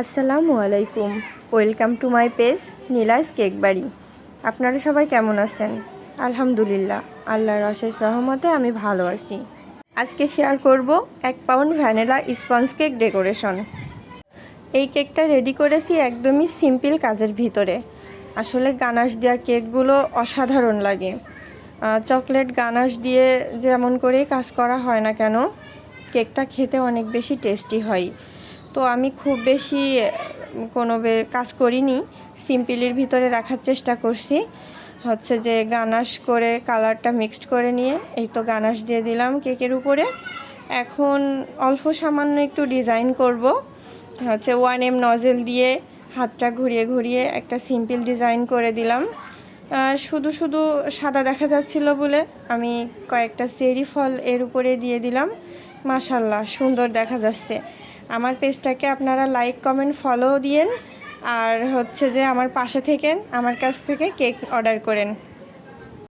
আসসালামু আলাইকুম। Welcome to my page Neela's cake বাড়ি। আপনারা সবাই কেমন আছেন? আলহামদুলিল্লাহ, আল্লাহর অশেষ রহমতে আমি ভালো আছি। আজকে শেয়ার করব 1 pound vanilla sponge cake decoration. এই কেকটা রেডি করেছি একদমই সিম্পল কাজের ভিতরে। আসলে গানাশ দেওয়া কেকগুলো অসাধারণ লাগে। চকলেট গানাশ দিয়ে যেমন করেই কাজ করা হয় না কেন, কেকটা খেতে অনেক বেশি টেস্টি হয়। তো আমি খুব বেশি কোনো কাজ করিনি, সিম্পলির ভিতরে রাখার চেষ্টা করছি। হচ্ছে যে গানাশ করে কালারটা মিক্সড করে নিয়ে এই তো গানাশ দিয়ে দিলাম কেকের উপরে। এখন অল্প সামান্য একটু ডিজাইন করব। হচ্ছে 1M নজেল দিয়ে হাতটা ঘুরিয়ে ঘুরিয়ে একটা সিম্পল ডিজাইন করে দিলাম। শুধু শুধু সাদা দেখা যাচ্ছিল বলে আমি কয়েকটা চেরি ফল এর উপরে দিয়ে দিলাম। মাশাল্লাহ, সুন্দর দেখা যাচ্ছে। আমার পেজটাকে আপনারা লাইক কমেন্ট ফলো দিয়েন, আর হচ্ছে যে আমার পাশে থেকেন, আমার কাছ থেকে কেক অর্ডার করেন।